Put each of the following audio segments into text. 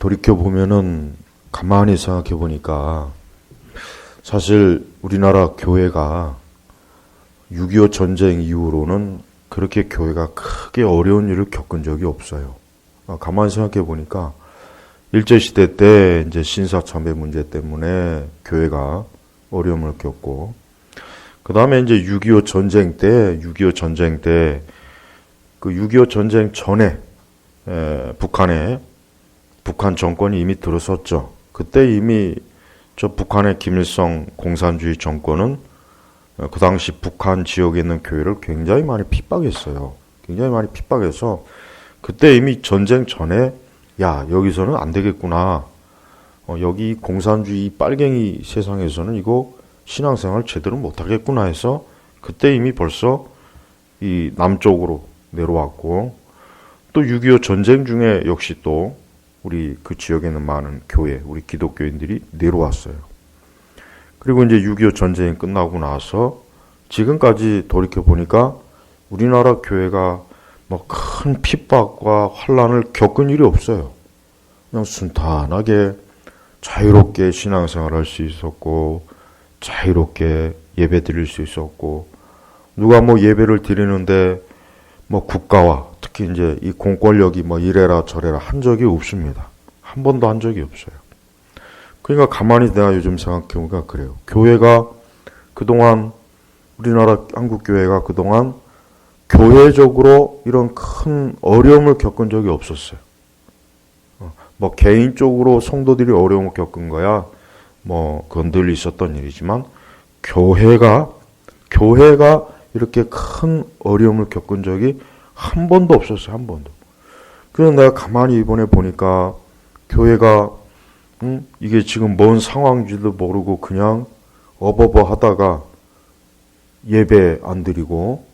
돌이켜보면은 가만히 생각해 보니까 사실 우리나라 교회가 6.25 전쟁 이후로는 그렇게 교회가 크게 어려운 일을 겪은 적이 없어요. 가만히 생각해 보니까 일제시대 때 이제 신사참배 문제 때문에 교회가 어려움을 겪고, 그 다음에 이제 6.25 전쟁 때, 그 6.25 전쟁 전에 북한 정권이 이미 들어섰죠. 그때 이미 저 북한의 김일성 공산주의 정권은 그 당시 북한 지역에 있는 교회를 굉장히 많이 핍박했어요. 굉장히 많이 핍박해서 그때 이미 전쟁 전에 야, 여기서는 안 되겠구나. 여기 공산주의 빨갱이 세상에서는 이거 신앙생활 제대로 못하겠구나 해서 그때 이미 벌써 이 남쪽으로 내려왔고, 또 6.25 전쟁 중에 역시 또 우리 그 지역에 있는 많은 교회, 우리 기독교인들이 내려왔어요. 그리고 이제 6.25 전쟁이 끝나고 나서 지금까지 돌이켜보니까 우리나라 교회가 뭐 큰 핍박과 환란을 겪은 일이 없어요. 그냥 순탄하게 자유롭게 신앙생활 할 수 있었고, 자유롭게 예배 드릴 수 있었고, 누가 뭐 예배를 드리는데 뭐 국가와 특히 이제 이 공권력이 뭐 이래라 저래라 한 적이 없습니다. 한 번도 한 적이 없어요. 그러니까 가만히 내가 요즘 생각해보니까 그래요. 교회가 그동안, 우리나라 한국교회가 그동안 교회적으로 이런 큰 어려움을 겪은 적이 없었어요. 뭐 개인적으로 성도들이 어려움을 겪은 거야 뭐 그건 늘 있었던 일이지만, 교회가 이렇게 큰 어려움을 겪은 적이 한 번도 없었어요. 한 번도. 그래서 내가 가만히 이번에 보니까 교회가 이게 지금 뭔 상황인지도 모르고 그냥 어버버 하다가 예배 안 드리고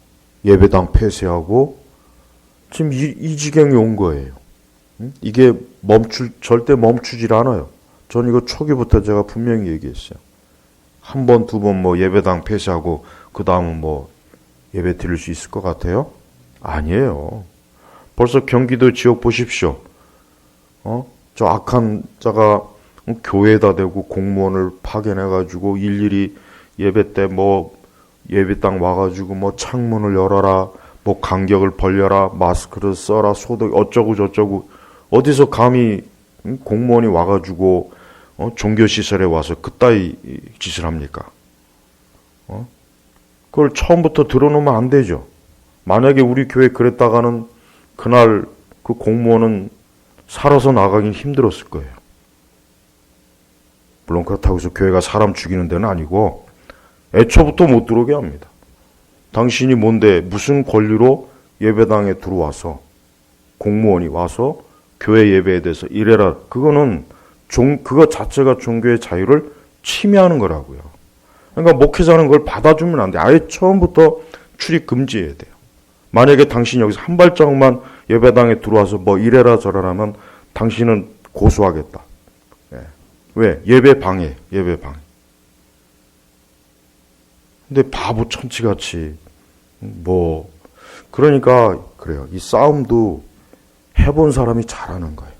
예배당 폐쇄하고 지금 이 지경이 온 거예요. 이게 절대 멈추질 않아요. 전 이거 초기부터 제가 분명히 얘기했어요. 한 번, 두 번 뭐 예배당 폐쇄하고 그 다음은 뭐 예배 드릴 수 있을 것 같아요? 아니에요. 벌써 경기도 지역 보십시오. 저 악한 자가 교회에다 대고 공무원을 파견해가지고 일일이 예배 때 뭐 예배당 와가지고 뭐 창문을 열어라, 뭐 간격을 벌려라, 마스크를 써라, 소독 어쩌고 저쩌고, 어디서 감히 공무원이 와가지고 종교시설에 와서 그따위 짓을 합니까? 그걸 처음부터 들어놓으면 안 되죠. 만약에 우리 교회 그랬다가는 그날 그 공무원은 살아서 나가긴 힘들었을 거예요. 물론 그렇다고 해서 교회가 사람 죽이는 데는 아니고 애초부터 못 들어오게 합니다. 당신이 뭔데 무슨 권리로 예배당에 들어와서 공무원이 와서 교회 예배에 대해서 이래라. 그거는 그거 자체가 종교의 자유를 침해하는 거라고요. 그러니까 목회자는 그걸 받아주면 안 돼. 아예 처음부터 출입 금지해야 돼요. 만약에 당신이 여기서 한 발자국만 예배당에 들어와서 뭐 이래라 저래라 하면 당신은 고소하겠다. 왜? 예배 방해. 근데 바보 천치같이 그러니까 그래요. 이 싸움도 해본 사람이 잘하는 거예요.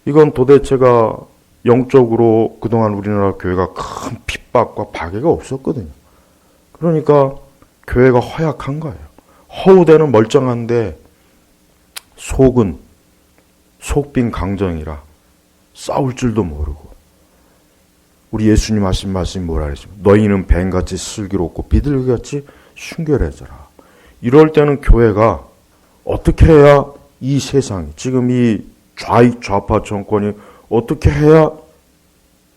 이건 도대체가 영적으로 그동안 우리나라 교회가 큰 핍박과 박해가 없었거든요. 그러니까 교회가 허약한 거예요. 허우대는 멀쩡한데 속은 속빈 강정이라 싸울 줄도 모르고. 우리 예수님 하신 말씀이 뭐라 그랬습니까? 너희는 뱀같이 슬기롭고 비둘기같이 순결해져라. 이럴 때는 교회가 어떻게 해야 이 세상이, 지금 이 좌파 정권이 어떻게 해야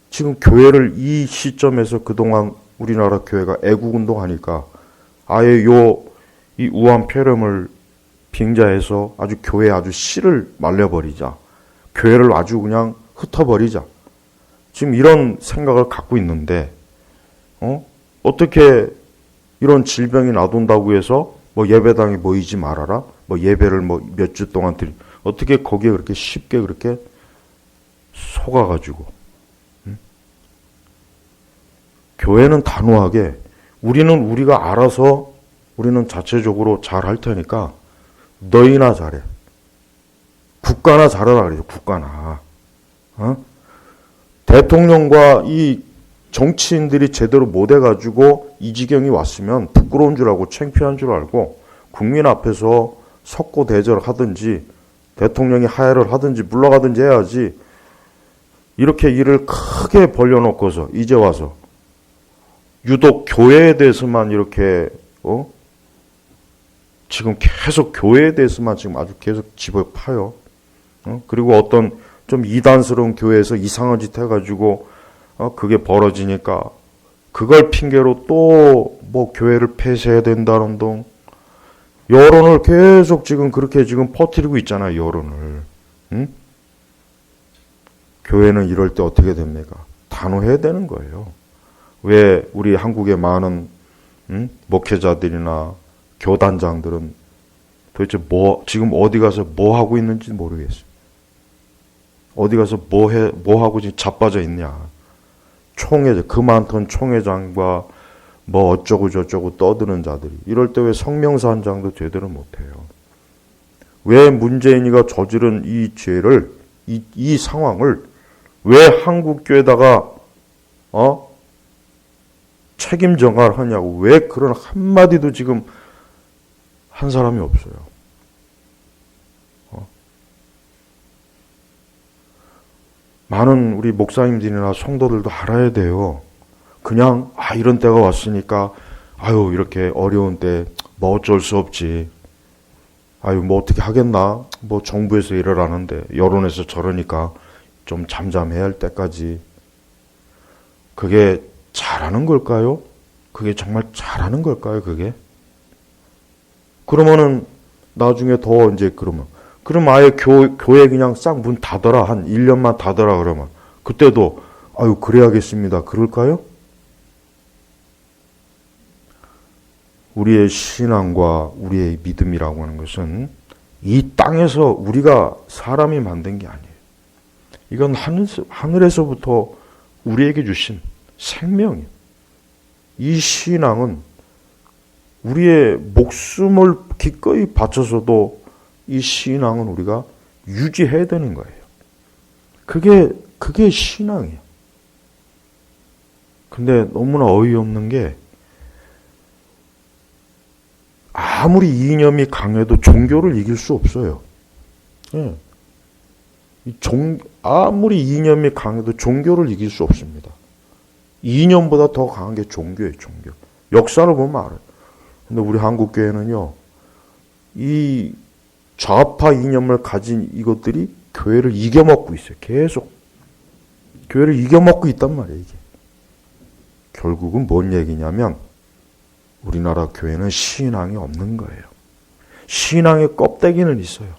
지금 교회를 이 시점에서 그동안 우리나라 교회가 애국운동하니까 아예 이 우한폐렴을 빙자해서 아주 교회에 아주 씨를 말려버리자. 교회를 아주 그냥 흩어버리자. 지금 이런 생각을 갖고 있는데, 어떻게 이런 질병이 나돈다고 해서 뭐 예배당에 모이지 말아라? 뭐 예배를 뭐 몇 주 동안 어떻게 거기에 그렇게 쉽게 그렇게 속아가지고. 교회는 단호하게 우리가 알아서 우리는 자체적으로 잘 할 테니까 너희나 잘해. 국가나 잘하라 그래요. 국가나. 대통령과 이 정치인들이 제대로 못해가지고 이 지경이 왔으면 부끄러운 줄 알고 창피한 줄 알고 국민 앞에서 석고대절을 하든지 대통령이 하야를 하든지 물러가든지 해야지, 이렇게 일을 크게 벌려놓고서 이제 와서 유독 교회에 대해서만 이렇게 지금 계속 교회에 대해서만 지금 아주 계속 집을 파요. 그리고 어떤 좀 이단스러운 교회에서 이상한 짓 해가지고 그게 벌어지니까 그걸 핑계로 또 뭐 교회를 폐쇄해야 된다는 동 여론을 계속 지금 그렇게 지금 퍼뜨리고 있잖아요. 여론을. 교회는 이럴 때 어떻게 됩니까? 단호해야 되는 거예요. 왜 우리 한국의 많은 목회자들이나 교단장들은 도대체 지금 어디 가서 뭐 하고 있는지 모르겠어요. 어디 가서 뭐 하고 지금 자빠져 있냐. 그 많던 총회장과 뭐 어쩌고 저쩌고 떠드는 자들이 이럴 때 왜 성명서 한 장도 제대로 못해요. 왜 문재인이가 저지른 이 죄를, 이 상황을 왜 한국교회에다가 책임 전가를 하냐고, 왜 그런 한마디도 지금 한 사람이 없어요. 많은 우리 목사님들이나 성도들도 알아야 돼요. 그냥 이런 때가 왔으니까 이렇게 어려운 때 뭐 어쩔 수 없지. 뭐 어떻게 하겠나. 뭐 정부에서 일을 하는데 여론에서 저러니까 좀 잠잠해야 할 때까지. 그게 잘하는 걸까요? 그게 정말 잘하는 걸까요? 그게? 그러면은 나중에 더 이제 그럼 아예 교회 그냥 싹 문 닫아라. 한 1년만 닫아라 그러면 그때도 그래야겠습니다. 그럴까요? 우리의 신앙과 우리의 믿음이라고 하는 것은 이 땅에서 우리가 사람이 만든 게 아니에요. 이건 하늘에서부터 우리에게 주신 생명이에요. 이 신앙은 우리의 목숨을 기꺼이 바쳐서도 이 신앙은 우리가 유지해야 되는 거예요. 그게 신앙이에요. 근데 너무나 어이없는 게 아무리 이념이 강해도 종교를 이길 수 없어요. 예. 아무리 이념이 강해도 종교를 이길 수 없습니다. 이념보다 더 강한 게 종교예요, 종교. 역사를 보면 알아요. 근데 우리 한국교회는요, 이 좌파 이념을 가진 이것들이 교회를 이겨먹고 있어요. 계속. 교회를 이겨먹고 있단 말이에요, 이게. 결국은 뭔 얘기냐면, 우리나라 교회는 신앙이 없는 거예요. 신앙의 껍데기는 있어요.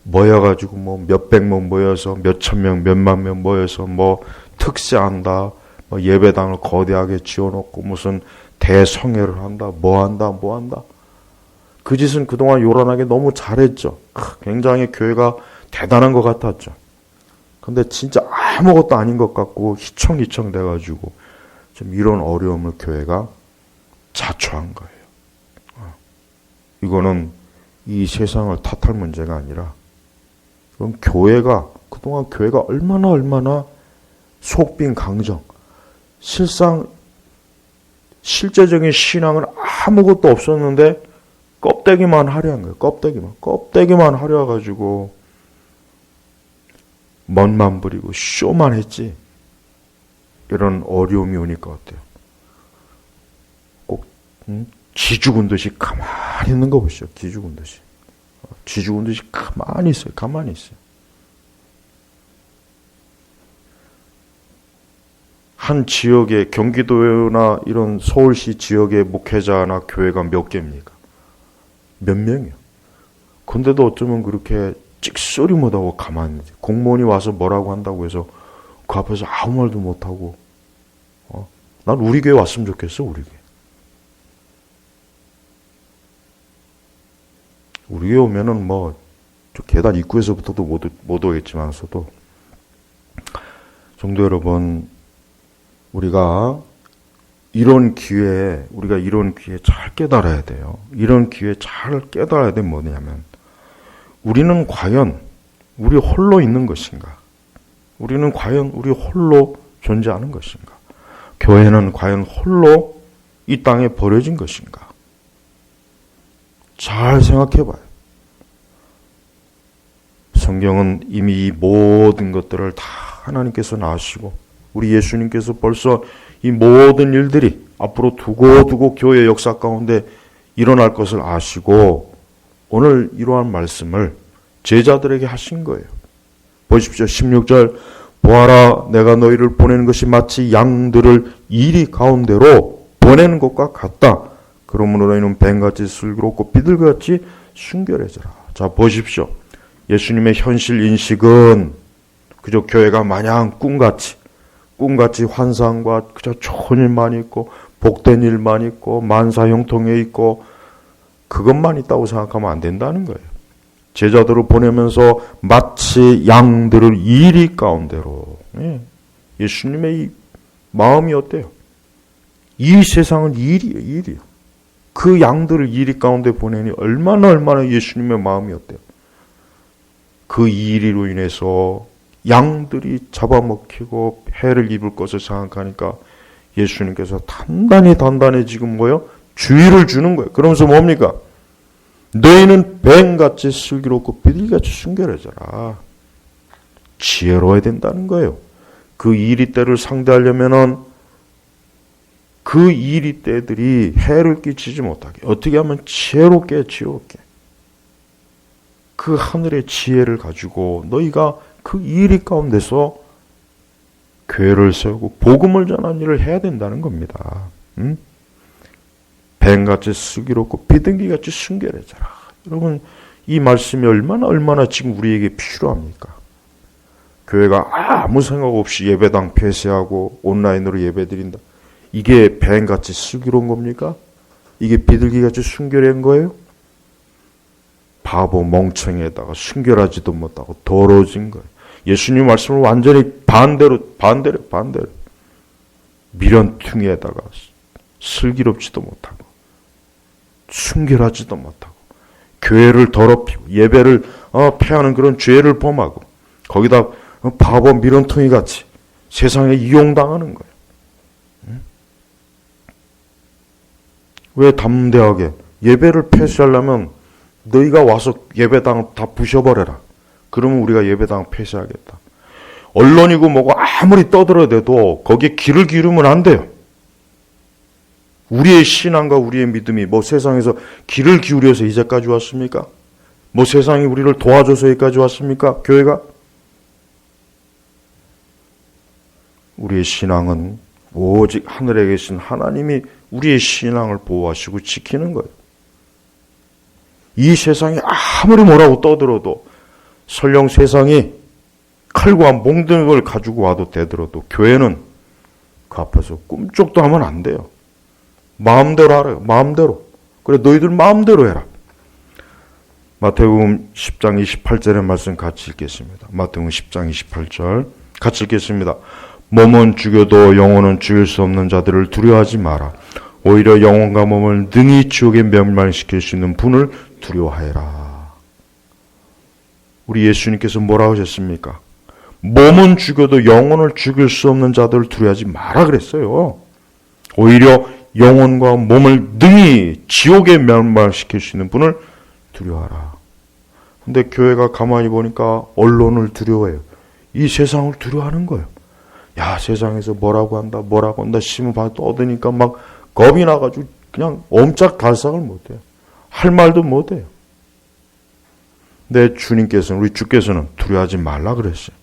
모여가지고 뭐 몇백 명 모여서 몇천 명, 몇만 명 모여서 뭐 특세한다, 뭐 예배당을 거대하게 지어놓고 무슨 대성회를 한다, 뭐 한다. 그 짓은 그동안 요란하게 너무 잘했죠. 굉장히 교회가 대단한 것 같았죠. 근데 진짜 아무것도 아닌 것 같고 희청희청 돼가지고 좀 이런 어려움을 교회가 자초한 거예요. 이거는 이 세상을 탓할 문제가 아니라 그건 그동안 교회가 얼마나 속빈 강정, 실제적인 신앙은 아무것도 없었는데 껍데기만 화려한 거예요. 껍데기만 화려해가지고 멋만 부리고 쇼만 했지. 이런 어려움이 오니까 어때요? 꼭 쥐죽은 듯이 가만히 있는 거 보시죠. 쥐죽은 듯이 가만히 있어요. 한 지역의 경기도나 이런 서울시 지역의 목회자나 교회가 몇 개입니까? 몇 명이요. 근데도 어쩌면 그렇게 찍소리 못하고 가만히 있지. 공무원이 와서 뭐라고 한다고 해서 그 앞에서 아무 말도 못하고 난 우리 교회 왔으면 좋겠어. 우리 교회 오면은 뭐 계단 입구에서부터도 못 오겠지만서도 성도 여러분, 우리가 이런 기회에 잘 깨달아야 돼요. 이런 기회에 잘 깨달아야 돼. 뭐냐면 우리는 과연 우리 홀로 있는 것인가? 우리는 과연 우리 홀로 존재하는 것인가? 교회는 과연 홀로 이 땅에 버려진 것인가? 잘 생각해 봐요. 성경은 이미 이 모든 것들을 다 하나님께서 아시고 우리 예수님께서 벌써 이 모든 일들이 앞으로 두고두고 교회 역사 가운데 일어날 것을 아시고 오늘 이러한 말씀을 제자들에게 하신 거예요. 보십시오. 16절 보아라 내가 너희를 보내는 것이 마치 양들을 이리 가운데로 보내는 것과 같다. 그러므로 너희는 뱀같이 슬기롭고 비둘기같이 순결해져라. 자 보십시오. 예수님의 현실 인식은 그저 교회가 마냥 꿈같이 환상과 그저 좋은 일만 있고 복된 일만 있고 만사 형통에 있고 그것만 있다고 생각하면 안 된다는 거예요. 제자들을 보내면서 마치 양들을 이리 가운데로 예수님의 이 마음이 어때요? 이 세상은 일이에요. 그 양들을 이리 가운데 보내니 얼마나 예수님의 마음이 어때요? 그 이리로 인해서 양들이 잡아먹히고 해를 입을 것을 생각하니까 예수님께서 단단히 지금 뭐요? 주의를 주는 거예요. 그러면서 뭡니까? 너희는 뱀같이 슬기롭고 비둘기같이 순결해져라. 지혜로워야 된다는 거예요. 그 이리떼를 상대하려면은 그 이리떼들이 해를 끼치지 못하게 어떻게 하면 지혜롭게 그 하늘의 지혜를 가지고 너희가 그 이리 가운데서 교회를 세우고 복음을 전하는 일을 해야 된다는 겁니다. 뱀같이 슬기롭고 비둘기같이 순결해져라. 여러분 이 말씀이 얼마나 지금 우리에게 필요합니까? 교회가 아무 생각 없이 예배당 폐쇄하고 온라인으로 예배드린다. 이게 뱀같이 슬기로운 겁니까? 이게 비둘기같이 순결한 거예요? 바보 멍청이에다가 순결하지도 못하고 더러워진 거예요. 예수님 말씀을 완전히 반대로 미련퉁이에다가 슬기롭지도 못하고 순결하지도 못하고 교회를 더럽히고 예배를 폐하는 그런 죄를 범하고 거기다 바보 미련퉁이 같이 세상에 이용당하는 거예요. 왜 담대하게 예배를 폐쇄하려면 너희가 와서 예배당을 다 부셔버려라. 그러면 우리가 예배당 폐쇄하겠다. 언론이고 뭐고 아무리 떠들어대도 거기에 귀를 기울이면 안 돼요. 우리의 신앙과 우리의 믿음이 뭐 세상에서 귀를 기울여서 이제까지 왔습니까? 뭐 세상이 우리를 도와줘서 여기까지 왔습니까? 교회가? 우리의 신앙은 오직 하늘에 계신 하나님이 우리의 신앙을 보호하시고 지키는 거예요. 이 세상이 아무리 뭐라고 떠들어도 설령 세상이 칼과 몽둥이를 가지고 와도 되더라도 교회는 그 앞에서 꿈쩍도 하면 안 돼요. 마음대로 하래요. 마음대로. 그래 너희들 마음대로 해라. 마태복음 10장 28절의 말씀 같이 읽겠습니다. 마태복음 10장 28절 같이 읽겠습니다. 몸은 죽여도 영혼은 죽일 수 없는 자들을 두려워하지 마라. 오히려 영혼과 몸을 능히 지옥에 멸망시킬 수 있는 분을 두려워하여라. 우리 예수님께서 뭐라고 하셨습니까? 몸은 죽여도 영혼을 죽일 수 없는 자들을 두려워하지 마라 그랬어요. 오히려 영혼과 몸을 능히 지옥에 멸망시킬 수 있는 분을 두려워하라. 근데 교회가 가만히 보니까 언론을 두려워해요. 이 세상을 두려워하는 거예요. 야, 세상에서 뭐라고 한다 신문 봐 떠드니까 막 겁이 나가지고 그냥 옴짝달싹을 못해요. 할 말도 못해요. 근데 주님께서는, 우리 주께서는 두려워하지 말라 그랬어요.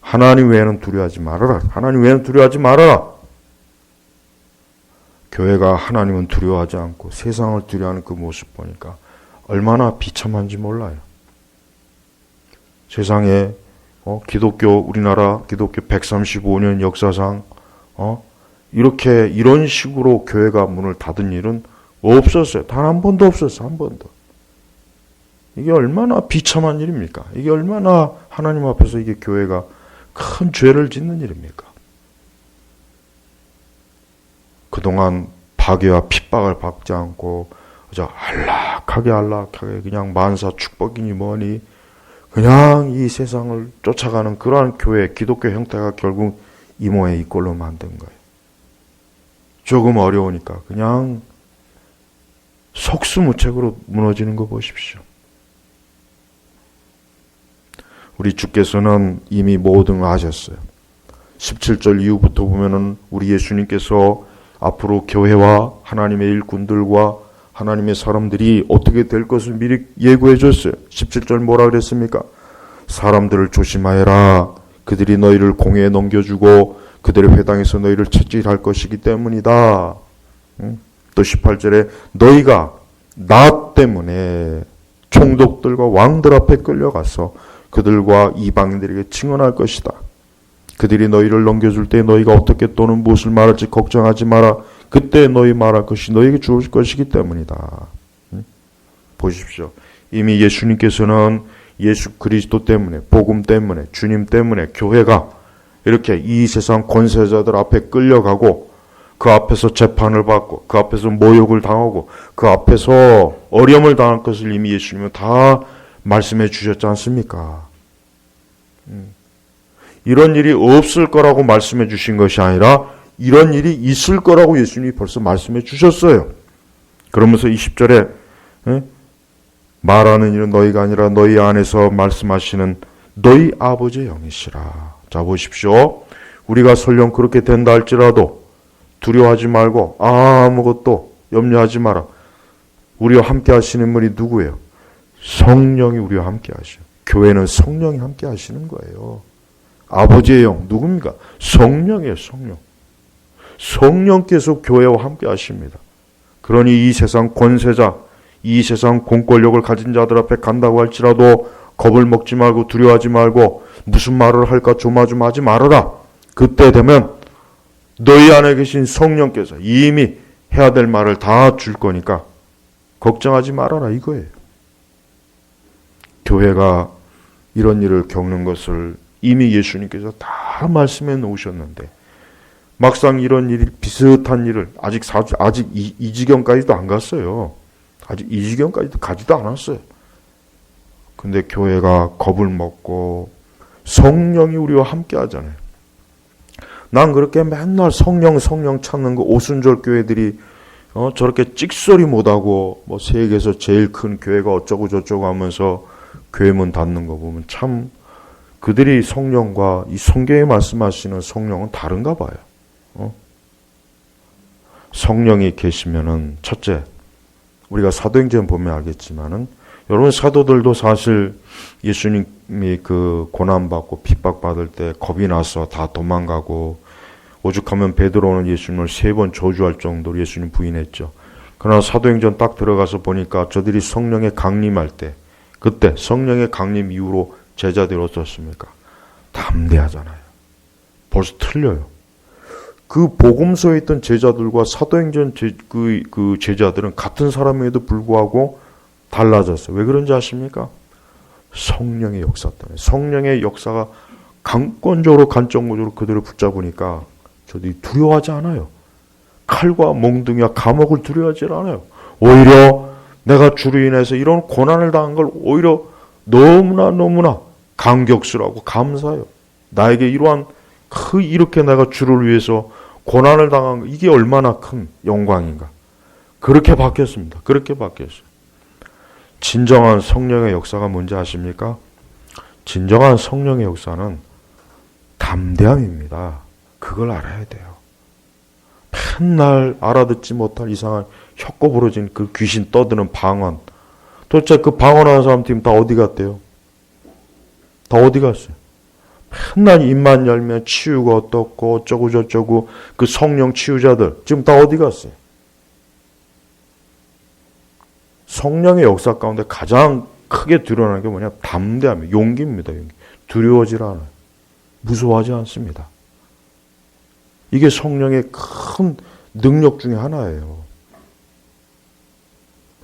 하나님 외에는 두려워하지 말아라. 하나님 외에는 두려워하지 말아라. 교회가 하나님은 두려워하지 않고 세상을 두려워하는 그 모습 보니까 얼마나 비참한지 몰라요. 세상에 우리나라 기독교 135년 역사상 이런 식으로 교회가 문을 닫은 일은 없었어요. 단 한 번도 없었어요. 한 번도. 이게 얼마나 비참한 일입니까? 이게 얼마나 하나님 앞에서 이게 교회가 큰 죄를 짓는 일입니까? 그동안 파괴와 핍박을 받지 않고 그저 안락하게 그냥 만사 축복이니 뭐니 그냥 이 세상을 쫓아가는 그러한 교회, 기독교 형태가 결국 이 모양 이 꼴로 만든 거예요. 조금 어려우니까 그냥 속수무책으로 무너지는 거 보십시오. 우리 주께서는 이미 모든 걸 아셨어요. 17절 이후부터 보면은 우리 예수님께서 앞으로 교회와 하나님의 일꾼들과 하나님의 사람들이 어떻게 될 것을 미리 예고해 줬어요. 17절 뭐라 그랬습니까? 사람들을 조심하여라. 그들이 너희를 공회에 넘겨주고 그들의 회당에서 너희를 채찍할 것이기 때문이다. 또 18절에 너희가 나 때문에 총독들과 왕들 앞에 끌려가서 그들과 이방인들에게 증언할 것이다. 그들이 너희를 넘겨줄 때 너희가 어떻게 또는 무엇을 말할지 걱정하지 마라. 그때 너희 말할 것이 너희에게 주어질 것이기 때문이다. 보십시오. 이미 예수님께서는 예수 그리스도 때문에, 복음 때문에, 주님 때문에 교회가 이렇게 이 세상 권세자들 앞에 끌려가고 그 앞에서 재판을 받고 그 앞에서 모욕을 당하고 그 앞에서 어려움을 당할 것을 이미 예수님은 다 말씀해 주셨지 않습니까? 이런 일이 없을 거라고 말씀해 주신 것이 아니라 이런 일이 있을 거라고 예수님이 벌써 말씀해 주셨어요. 그러면서 20절에 말하는 일은 너희가 아니라 너희 안에서 말씀하시는 너희 아버지의 영이시라. 자 보십시오. 우리가 설령 그렇게 된다 할지라도 두려워하지 말고 아무것도 염려하지 마라. 우리와 함께 하시는 분이 누구예요? 성령이 우리와 함께 하셔요. 교회는 성령이 함께 하시는 거예요. 아버지의 영 누굽니까? 성령이에요. 성령. 성령께서 교회와 함께 하십니다. 그러니 이 세상 권세자, 이 세상 공권력을 가진 자들 앞에 간다고 할지라도 겁을 먹지 말고 두려워하지 말고 무슨 말을 할까 조마조마하지 말아라. 그때 되면 너희 안에 계신 성령께서 이미 해야 될 말을 다 줄 거니까 걱정하지 말아라 이거예요. 교회가 이런 일을 겪는 것을 이미 예수님께서 다 말씀해 놓으셨는데 막상 이런 일이 비슷한 일을 아직 이 지경까지도 안 갔어요. 아직 이 지경까지도 가지도 않았어요. 근데 교회가 겁을 먹고 성령이 우리와 함께 하잖아요. 난 그렇게 맨날 성령 찾는 거 오순절 교회들이 저렇게 찍소리 못하고 뭐 세계에서 제일 큰 교회가 어쩌고 저쩌고 하면서 교회 문 닫는 거 보면 참 그들이 성령과 이 성경에 말씀하시는 성령은 다른가 봐요. 성령이 계시면은 첫째 우리가 사도행전 보면 알겠지만은 여러분 사도들도 사실 예수님이 그 고난받고 핍박받을 때 겁이 나서 다 도망가고 오죽하면 베드로는 예수님을 3번 저주할 정도로 예수님 부인했죠. 그러나 사도행전 딱 들어가서 보니까 저들이 성령에 강림할 때 그때 성령의 강림 이후로 제자들이 어떻습니까? 담대하잖아요. 벌써 틀려요. 그 복음서에 있던 제자들과 사도행전 그 제자들은 같은 사람에도 불구하고 달라졌어요. 왜 그런지 아십니까? 성령의 역사 때문에. 성령의 역사가 강권적으로 간정적으로 그들을 붙잡으니까 저들이 두려워하지 않아요. 칼과 몽둥이와 감옥을 두려워하지 않아요. 오히려 내가 주로 인해서 이런 고난을 당한 걸 오히려 너무나 감격스러워하고 감사해요. 나에게 이렇게 내가 주를 위해서 고난을 당한 거 이게 얼마나 큰 영광인가. 그렇게 바뀌었습니다. 그렇게 바뀌었어요. 진정한 성령의 역사가 뭔지 아십니까? 진정한 성령의 역사는 담대함입니다. 그걸 알아야 돼요. 맨날 알아듣지 못할 이상한 혀꼬 부러진 그 귀신 떠드는 방언. 도대체 그 방언하는 사람 팀 다 어디 갔대요? 다 어디 갔어요? 맨날 입만 열면 치유가 어떻고 어쩌고 저쩌고 그 성령 치유자들 지금 다 어디 갔어요? 성령의 역사 가운데 가장 크게 드러나는 게 뭐냐? 담대함이에요. 용기입니다. 용기. 두려워하지 않아요. 무서워하지 않습니다. 이게 성령의 큰 능력 중에 하나예요.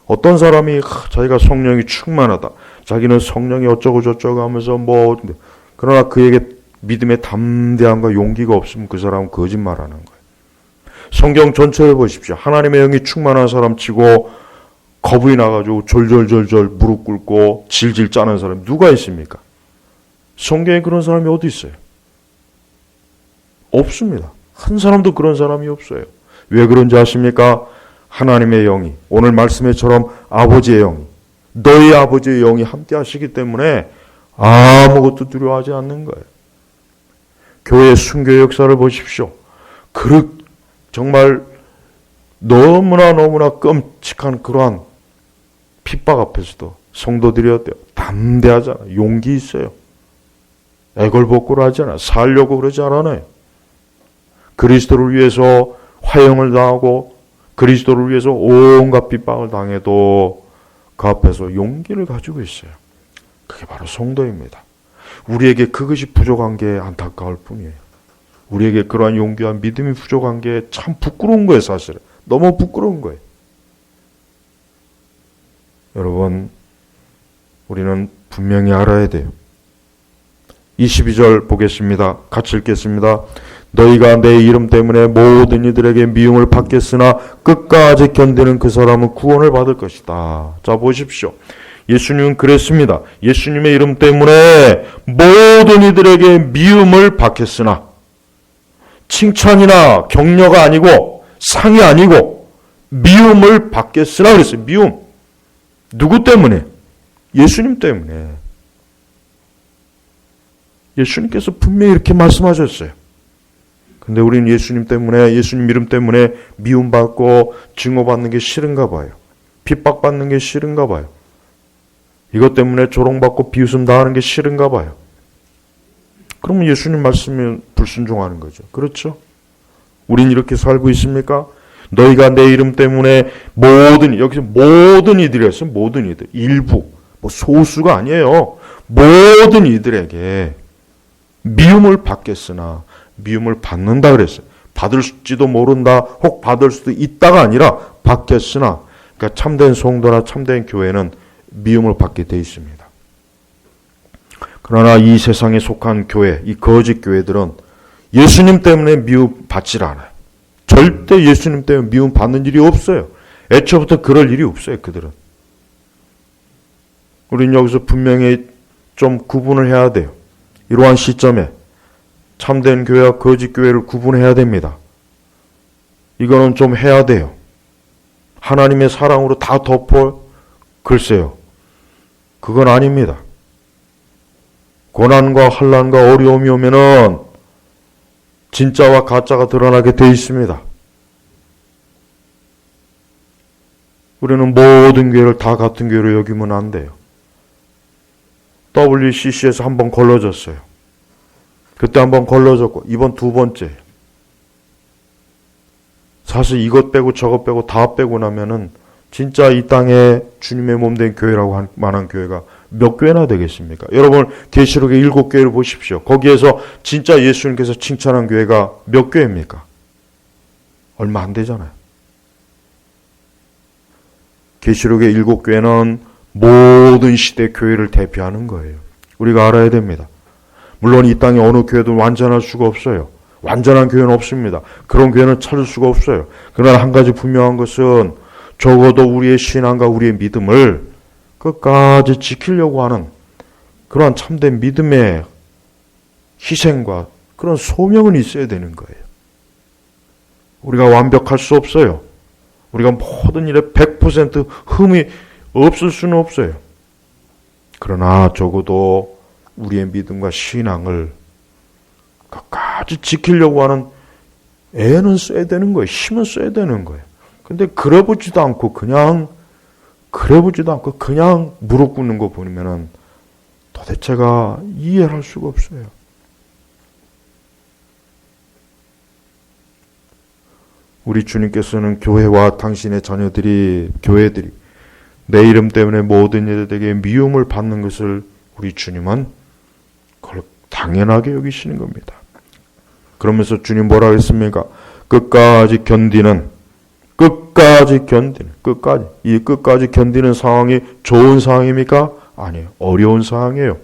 어떤 사람이 자기가 성령이 충만하다. 자기는 성령이 어쩌고 저쩌고 하면서 그러나 그에게 믿음의 담대함과 용기가 없으면 그 사람은 거짓말하는 거예요. 성경 전체를 보십시오. 하나님의 영이 충만한 사람 치고 겁이 나가지고 졸졸 무릎 꿇고 질질 짜는 사람이 누가 있습니까? 성경에 그런 사람이 어디 있어요? 없습니다. 한 사람도 그런 사람이 없어요. 왜 그런지 아십니까? 하나님의 영이, 오늘 말씀에처럼 아버지의 영이, 너희 아버지의 영이 함께 하시기 때문에 아무것도 두려워하지 않는 거예요. 교회 순교 역사를 보십시오. 정말 너무나 끔찍한 그러한 핍박 앞에서도 성도들이 어때요? 담대하잖아요. 용기 있어요. 애걸복걸을 하지 않아요. 살려고 그러지 않아요. 그리스도를 위해서 화형을 당하고 그리스도를 위해서 온갖 핍박을 당해도 그 앞에서 용기를 가지고 있어요. 그게 바로 성도입니다. 우리에게 그것이 부족한 게 안타까울 뿐이에요. 우리에게 그러한 용기와 믿음이 부족한 게 참 부끄러운 거예요, 사실은. 너무 부끄러운 거예요. 여러분, 우리는 분명히 알아야 돼요. 22절 보겠습니다. 같이 읽겠습니다. 너희가 내 이름 때문에 모든 이들에게 미움을 받겠으나 끝까지 견디는 그 사람은 구원을 받을 것이다. 자, 보십시오. 예수님은 그랬습니다. 예수님의 이름 때문에 모든 이들에게 미움을 받겠으나, 칭찬이나 격려가 아니고 상이 아니고 미움을 받겠으나 그랬어요. 미움. 누구 때문에? 예수님 때문에. 예수님께서 분명히 이렇게 말씀하셨어요. 근데 우리는 예수님 때문에, 예수님 이름 때문에 미움받고 증오받는 게 싫은가 봐요. 핍박받는 게 싫은가 봐요. 이것 때문에 조롱받고 비웃음 당하는 게 싫은가 봐요. 그러면 예수님 말씀에 불순종하는 거죠. 그렇죠? 우린 이렇게 살고 있습니까? 너희가 내 이름 때문에 여기서 모든 이들이었어요. 모든 이들. 일부, 소수가 아니에요. 모든 이들에게 미움을 받겠으나, 미움을 받는다 그랬어요. 받을지도 모른다, 혹 받을 수도 있다가 아니라 받겠으나, 그러니까 참된 성도나 참된 교회는 미움을 받게 돼 있습니다. 그러나 이 세상에 속한 교회, 이 거짓 교회들은 예수님 때문에 미움 받질 않아요. 절대 예수님 때문에 미움 받는 일이 없어요. 애초부터 그럴 일이 없어요, 그들은. 우리는 여기서 분명히 좀 구분을 해야 돼요. 이러한 시점에 참된 교회와 거짓 교회를 구분해야 됩니다. 이거는 좀 해야 돼요. 하나님의 사랑으로 다 덮어? 글쎄요. 그건 아닙니다. 고난과 환난과 어려움이 오면은 진짜와 가짜가 드러나게 돼 있습니다. 우리는 모든 교회를 다 같은 교회로 여기면 안 돼요. WCC에서 한번 걸러졌어요. 그때 한번 걸러졌고 이번 두 번째. 사실 이것 빼고 저것 빼고 다 빼고 나면은 진짜 이 땅에 주님의 몸된 교회라고 할 만한 교회가 몇 교회나 되겠습니까? 여러분 계시록의 7교회를 보십시오. 거기에서 진짜 예수님께서 칭찬한 교회가 몇 교회입니까? 얼마 안 되잖아요. 계시록의 7교회는 모든 시대 교회를 대표하는 거예요. 우리가 알아야 됩니다. 물론 이 땅에 어느 교회도 완전할 수가 없어요. 완전한 교회는 없습니다. 그런 교회는 찾을 수가 없어요. 그러나 한 가지 분명한 것은 적어도 우리의 신앙과 우리의 믿음을 끝까지 지키려고 하는 그러한 참된 믿음의 희생과 그런 소명은 있어야 되는 거예요. 우리가 완벽할 수 없어요. 우리가 모든 일에 100% 흠이 없을 수는 없어요. 그러나 적어도 우리의 믿음과 신앙을 끝까지 지키려고 하는 애는 써야 되는 거예요. 힘은 써야 되는 거예요. 근데 그래보지도 않고 그냥 무릎 꿇는 거 보면은 도대체가 이해를 할 수가 없어요. 우리 주님께서는 교회와 당신의 교회들이 내 이름 때문에 모든 이들에게 미움을 받는 것을 우리 주님은 그걸 당연하게 여기시는 겁니다. 그러면서 주님 뭐라고 했습니까? 끝까지 견디는 상황이 좋은 상황입니까? 아니에요. 어려운 상황이에요.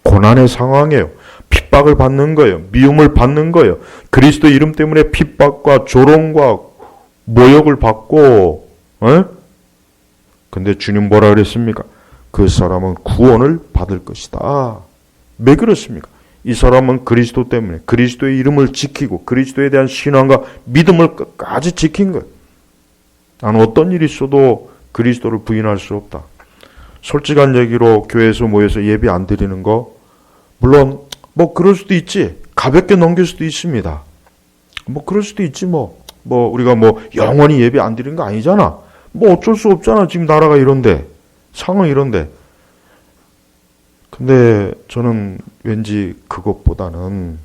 고난의 상황이에요. 핍박을 받는 거예요. 미움을 받는 거예요. 그리스도 이름 때문에 핍박과 조롱과 모욕을 받고, 근데 주님 뭐라 그랬습니까? 그 사람은 구원을 받을 것이다. 왜 그렇습니까? 이 사람은 그리스도 때문에 그리스도의 이름을 지키고 그리스도에 대한 신앙과 믿음을 끝까지 지킨 거예요. 나는 어떤 일이 있어도 그리스도를 부인할 수 없다. 솔직한 얘기로 교회에서 모여서 예배 안 드리는 거 물론 뭐 그럴 수도 있지. 가볍게 넘길 수도 있습니다. 뭐 그럴 수도 있지 뭐 우리가 뭐 영원히 예배 안 드리는 거 아니잖아. 뭐 어쩔 수 없잖아. 지금 나라가 이런데 상황 이런데. 근데 저는 왠지 그것보다는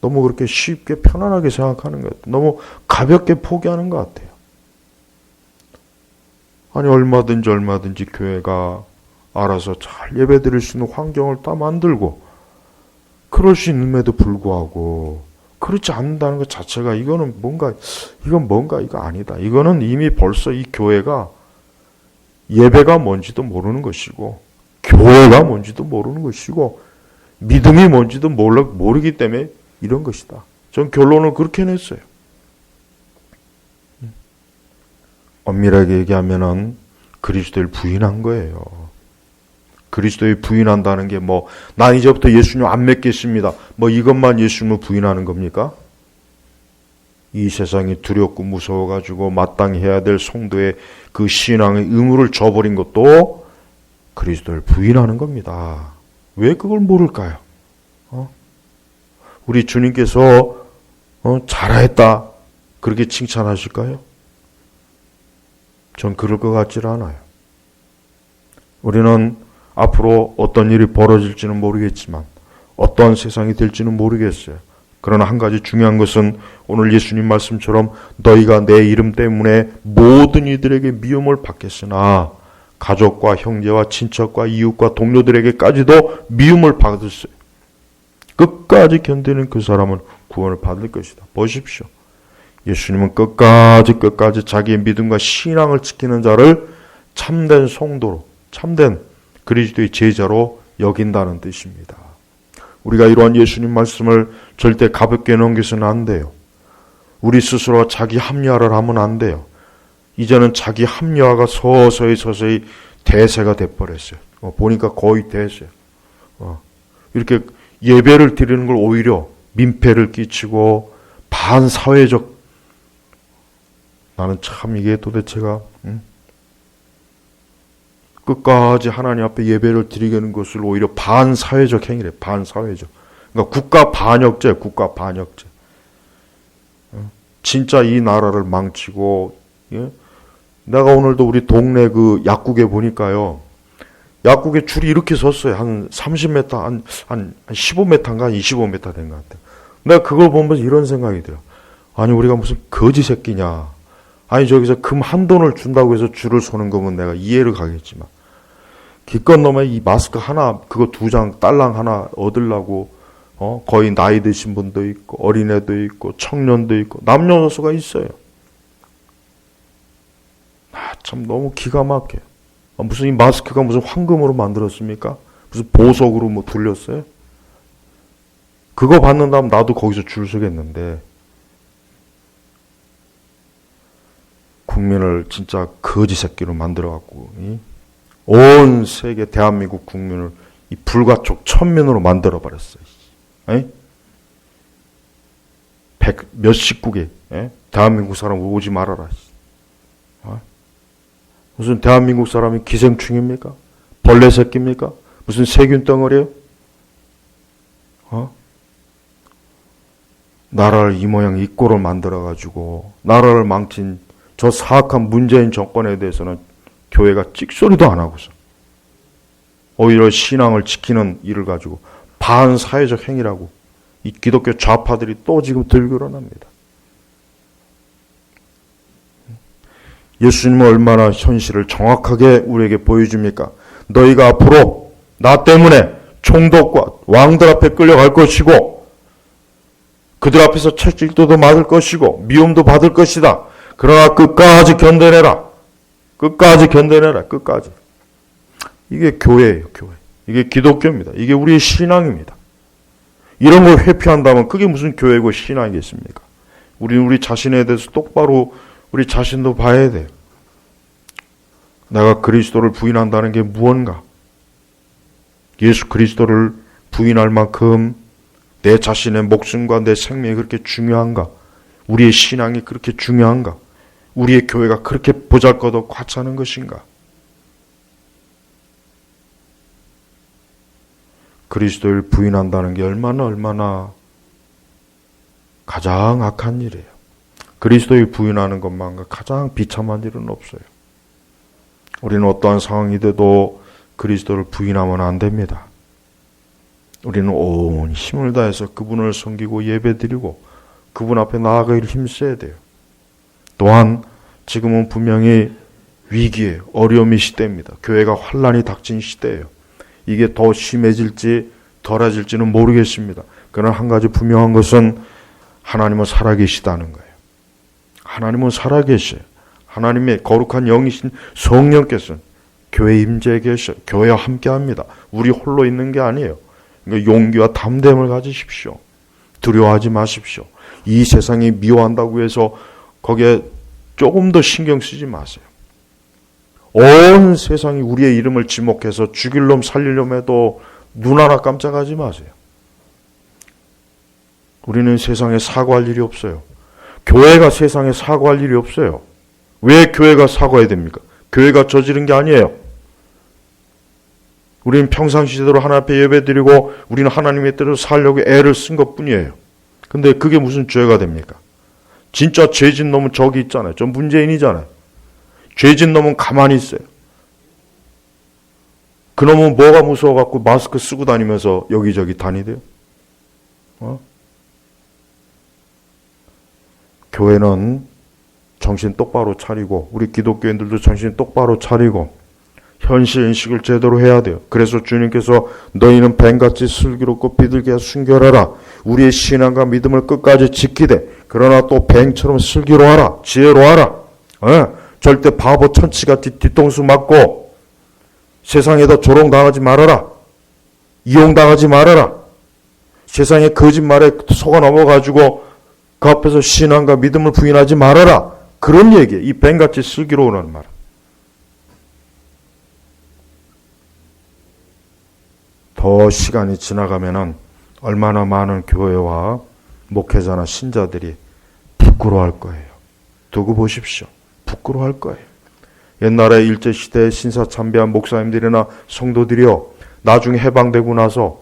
너무 그렇게 쉽게 편안하게 생각하는 것 같아요. 너무 가볍게 포기하는 것 같아요. 아니 얼마든지 교회가 알아서 잘 예배 드릴 수 있는 환경을 다 만들고 그럴 수 있음에도 불구하고 그렇지 않는다는 것 자체가 이건 뭔가 이거 아니다. 이거는 이미 벌써 이 교회가 예배가 뭔지도 모르는 것이고 교회가 뭔지도 모르는 것이고 믿음이 뭔지도 모르기 때문에 이런 것이다. 전 결론을 그렇게 냈어요. 엄밀하게 얘기하면은 그리스도를 부인한 거예요. 그리스도를 부인한다는 게 난 이제부터 예수님 안 믿겠습니다. 이것만 예수님을 부인하는 겁니까? 이 세상이 두렵고 무서워가지고 마땅히 해야 될 성도의 그 신앙의 의무를 저버린 것도 그리스도를 부인하는 겁니다. 왜 그걸 모를까요? 우리 주님께서 잘했다 그렇게 칭찬하실까요? 전 그럴 것 같지는 않아요. 우리는 앞으로 어떤 일이 벌어질지는 모르겠지만 어떠한 세상이 될지는 모르겠어요. 그러나 한 가지 중요한 것은 오늘 예수님 말씀처럼 너희가 내 이름 때문에 모든 이들에게 미움을 받겠으나 가족과 형제와 친척과 이웃과 동료들에게까지도 미움을 받으세요. 끝까지 견디는 그 사람은 구원을 받을 것이다. 보십시오. 예수님은 끝까지 자기의 믿음과 신앙을 지키는 자를 참된 성도로, 참된 그리스도의 제자로 여긴다는 뜻입니다. 우리가 이러한 예수님 말씀을 절대 가볍게 넘겨서는 안 돼요. 우리 스스로 자기 합리화를 하면 안 돼요. 이제는 자기 합리화가 서서히 대세가 돼버렸어요. 보니까 거의 대세요. 이렇게 예배를 드리는 걸 오히려 민폐를 끼치고 반사회적 나는 참 이게 도대체가 끝까지 하나님 앞에 예배를 드리는 것을 오히려 반사회적 행위래. 반사회적. 그러니까 국가 반역죄. 진짜 이 나라를 망치고 내가 오늘도 우리 동네 그 약국에 보니까요. 약국에 줄이 이렇게 섰어요. 한 30m, 한 15m인가 25m 된 것 같아요. 내가 그걸 보면서 이런 생각이 들어요. 아니 우리가 무슨 거지 새끼냐. 아니 저기서 금 한 돈을 준다고 해서 줄을 서는 거면 내가 이해를 가겠지만 기껏 놈의 이 마스크 하나 그거 2장 딸랑 하나 얻으려고 거의 나이 드신 분도 있고 어린애도 있고 청년도 있고 남녀노소가 있어요. 참 너무 기가 막혀요. 무슨 이 마스크가 무슨 황금으로 만들었습니까? 무슨 보석으로 둘렸어요? 그거 받는다면 나도 거기서 줄 서겠는데 국민을 진짜 거지 새끼로 만들어갖고 온 세계 대한민국 국민을 이 불가촉 천민으로 만들어버렸어요. 몇 식국에 대한민국 사람 오지 말아라. 무슨 대한민국 사람이 기생충입니까? 벌레 새끼입니까? 무슨 세균 덩어리예요? 나라를 이 모양 이 꼴을 만들어가지고 나라를 망친 저 사악한 문재인 정권에 대해서는 교회가 찍소리도 안 하고서 오히려 신앙을 지키는 일을 가지고 반사회적 행위라고 이 기독교 좌파들이 또 지금 들고 일어납니다. 예수님은 얼마나 현실을 정확하게 우리에게 보여줍니까? 너희가 앞으로 나 때문에 총독과 왕들 앞에 끌려갈 것이고 그들 앞에서 채찍도 맞을 것이고 미움도 받을 것이다. 그러나 끝까지 견뎌내라. 끝까지. 이게 교회예요, 교회. 이게 기독교입니다. 이게 우리의 신앙입니다. 이런 걸 회피한다면 그게 무슨 교회고 신앙이겠습니까? 우리 자신에 대해서 똑바로 우리 자신도 봐야 돼요. 내가 그리스도를 부인한다는 게 무언가? 예수 그리스도를 부인할 만큼 내 자신의 목숨과 내 생명이 그렇게 중요한가? 우리의 신앙이 그렇게 중요한가? 우리의 교회가 그렇게 보잘것없고 하찮은 것인가? 그리스도를 부인한다는 게 얼마나 가장 악한 일이에요. 그리스도를 부인하는 것만 가장 비참한 일은 없어요. 우리는 어떠한 상황이 돼도 그리스도를 부인하면 안 됩니다. 우리는 온 힘을 다해서 그분을 섬기고 예배드리고 그분 앞에 나아가기를 힘써야 돼요. 또한 지금은 분명히 위기에 어려움이 시대입니다. 교회가 환란이 닥친 시대예요. 이게 더 심해질지 덜해질지는 모르겠습니다. 그러나 한 가지 분명한 것은 하나님은 살아계시다는 거예요. 하나님은 살아계셔요. 하나님의 거룩한 영이신 성령께서는 교회에 임재해 계셔. 교회와 함께합니다. 우리 홀로 있는 게 아니에요. 그러니까 용기와 담대함을 가지십시오. 두려워하지 마십시오. 이 세상이 미워한다고 해서 거기에 조금 더 신경 쓰지 마세요. 온 세상이 우리의 이름을 지목해서 죽일 놈 살릴 놈 해도 눈 하나 깜짝하지 마세요. 우리는 세상에 사과할 일이 없어요. 교회가 세상에 사과할 일이 없어요. 왜 교회가 사과해야 됩니까? 교회가 저지른 게 아니에요. 우리는 평상시대로 하나님 앞에 예배드리고 우리는 하나님의 뜻대로 살려고 애를 쓴 것뿐이에요. 근데 그게 무슨 죄가 됩니까? 진짜 죄진 놈은 저기 있잖아요. 저 문재인이잖아요. 죄진 놈은 가만히 있어요. 그 놈은 뭐가 무서워갖고 마스크 쓰고 다니면서 여기저기 다니대요. 교회는 정신 똑바로 차리고 우리 기독교인들도 정신 똑바로 차리고 현실 인식을 제대로 해야 돼요. 그래서 주님께서 너희는 뱀같이 슬기롭고 비둘기와 순결하라. 우리의 신앙과 믿음을 끝까지 지키되 그러나 또 뱀처럼 슬기로워하라. 지혜로워하라. 절대 바보 천치같이 뒤통수 맞고 세상에다 조롱당하지 말아라. 이용당하지 말아라. 세상의 거짓말에 속아 넘어가지고 그 앞에서 신앙과 믿음을 부인하지 말아라. 그런 얘기예요. 이 뱀같이 슬기로우라는 말. 더 시간이 지나가면은 얼마나 많은 교회와 목회자나 신자들이 부끄러워할 거예요. 두고 보십시오. 부끄러워할 거예요. 옛날에 일제시대에 신사참배한 목사님들이나 성도들이요. 나중에 해방되고 나서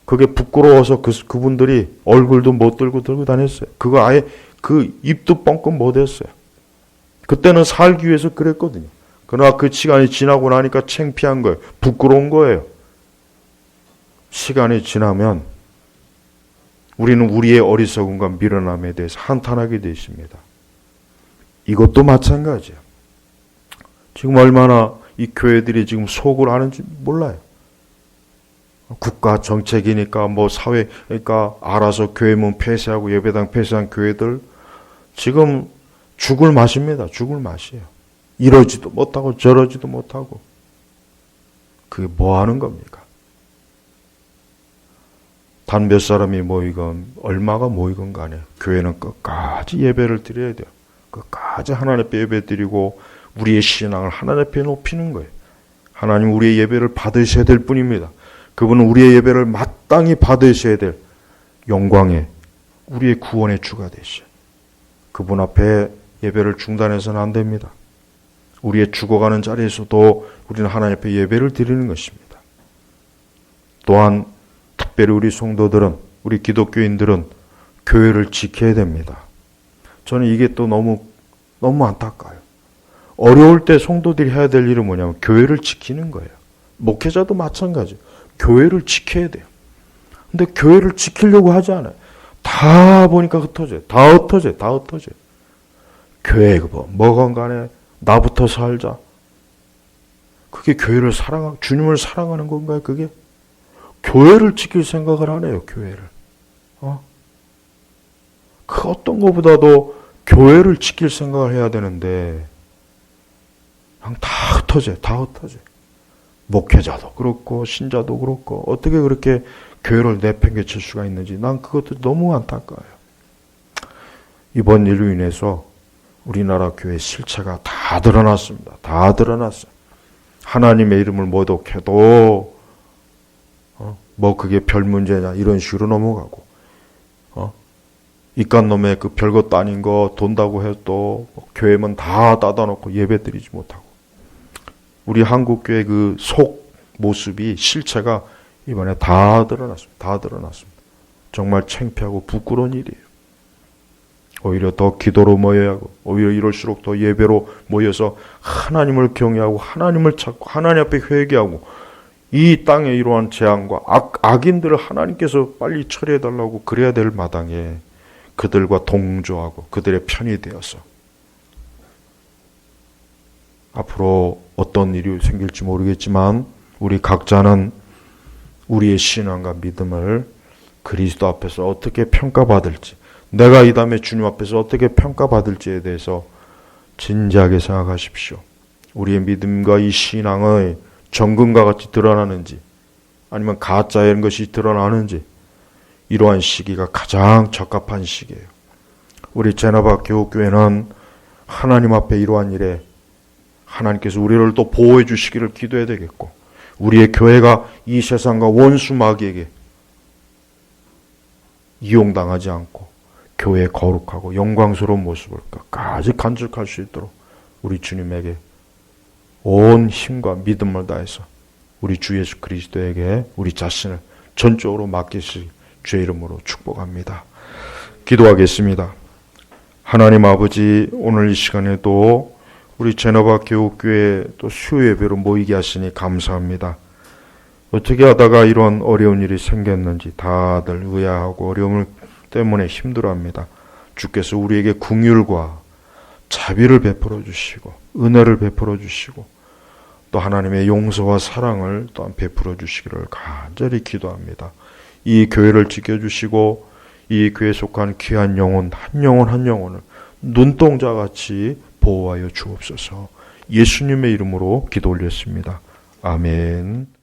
그게 부끄러워서 그분들이 얼굴도 못 들고 다녔어요. 그거 아예 그 입도 뻥끗 못 했어요. 그때는 살기 위해서 그랬거든요. 그러나 그 시간이 지나고 나니까 창피한 거예요. 부끄러운 거예요. 시간이 지나면 우리는 우리의 어리석음과 미련함에 대해서 한탄하게 되어 있습니다. 이것도 마찬가지예요. 지금 얼마나 이 교회들이 지금 속을 하는지 몰라요. 국가 정책이니까 뭐 사회니까 알아서 교회문 폐쇄하고 예배당 폐쇄한 교회들 지금 죽을 맛입니다. 죽을 맛이에요. 이러지도 못하고 저러지도 못하고 그게 뭐 하는 겁니까? 단 몇 사람이 모이건 얼마가 모이건 간에 교회는 끝까지 예배를 드려야 돼요. 끝까지 하나님 앞에 예배 드리고 우리의 신앙을 하나님 앞에 높이는 거예요. 하나님 우리의 예배를 받으셔야 될 뿐입니다. 그분은 우리의 예배를 마땅히 받으셔야 될 영광의 우리의 구원의 주가 되시오. 그분 앞에 예배를 중단해서는 안 됩니다. 우리의 죽어가는 자리에서도 우리는 하나님 앞에 예배를 드리는 것입니다. 또한 특별히 우리 성도들은 우리 기독교인들은 교회를 지켜야 됩니다. 저는 이게 또 너무 안타까워요. 어려울 때 성도들이 해야 될 일은 뭐냐면 교회를 지키는 거예요. 목회자도 마찬가지예요. 교회를 지켜야 돼요. 근데 교회를 지키려고 하지 않아요. 다 보니까 흩어져요. 다 흩어져요. 교회 뭐건 간에 나부터 살자. 그게 교회를 주님을 사랑하는 건가요? 그게? 교회를 지킬 생각을 안 해요. 교회를. 그 어떤 것보다도 교회를 지킬 생각을 해야 되는데 그냥 다 흩어져요. 목회자도 그렇고 신자도 그렇고 어떻게 그렇게 교회를 내팽개칠 수가 있는지 난 그것도 너무 안타까워요. 이번 일로 인해서 우리나라 교회 실체가 다 드러났습니다. 다 드러났어요. 하나님의 이름을 모독해도 뭐 그게 별 문제냐 이런 식으로 넘어가고, 이깟 놈의 그 별것도 아닌 거 돈다고 해도 교회 문 다 닫아놓고 예배 드리지 못하고, 우리 한국교회 그 속 모습이 실체가 이번에 다 드러났습니다. 다 드러났습니다. 정말 창피하고 부끄러운 일이에요. 오히려 더 기도로 모여야 하고, 오히려 이럴수록 더 예배로 모여서 하나님을 경외하고 하나님을 찾고 하나님 앞에 회개하고, 이 땅에 이러한 재앙과 악인들을 하나님께서 빨리 처리해달라고 그래야 될 마당에 그들과 동조하고 그들의 편이 되어서 앞으로 어떤 일이 생길지 모르겠지만 우리 각자는 우리의 신앙과 믿음을 그리스도 앞에서 어떻게 평가받을지, 내가 이 다음에 주님 앞에서 어떻게 평가받을지에 대해서 진지하게 생각하십시오. 우리의 믿음과 이 신앙의 정금과 같이 드러나는지 아니면 가짜인 것이 드러나는지, 이러한 시기가 가장 적합한 시기예요. 우리 제나바 교육교회는 하나님 앞에 이러한 일에 하나님께서 우리를 또 보호해 주시기를 기도해야 되겠고, 우리의 교회가 이 세상과 원수 마귀에게 이용당하지 않고 교회의 거룩하고 영광스러운 모습을 끝까지 간직할 수 있도록 우리 주님에게 온 힘과 믿음을 다해서 우리 주 예수 그리스도에게 우리 자신을 전적으로 맡기시 주의 이름으로 축복합니다. 기도하겠습니다. 하나님 아버지, 오늘 이 시간에도 우리 제너바 교육교회 또 수요 예배로 모이게 하시니 감사합니다. 어떻게 하다가 이런 어려운 일이 생겼는지 다들 의아하고 어려움 때문에 힘들어합니다. 주께서 우리에게 긍휼과 자비를 베풀어 주시고 은혜를 베풀어 주시고 또 하나님의 용서와 사랑을 또한 베풀어 주시기를 간절히 기도합니다. 이 교회를 지켜주시고 이 교회에 속한 귀한 영혼 한 영혼을 눈동자같이 보호하여 주옵소서. 예수님의 이름으로 기도 올렸습니다. 아멘.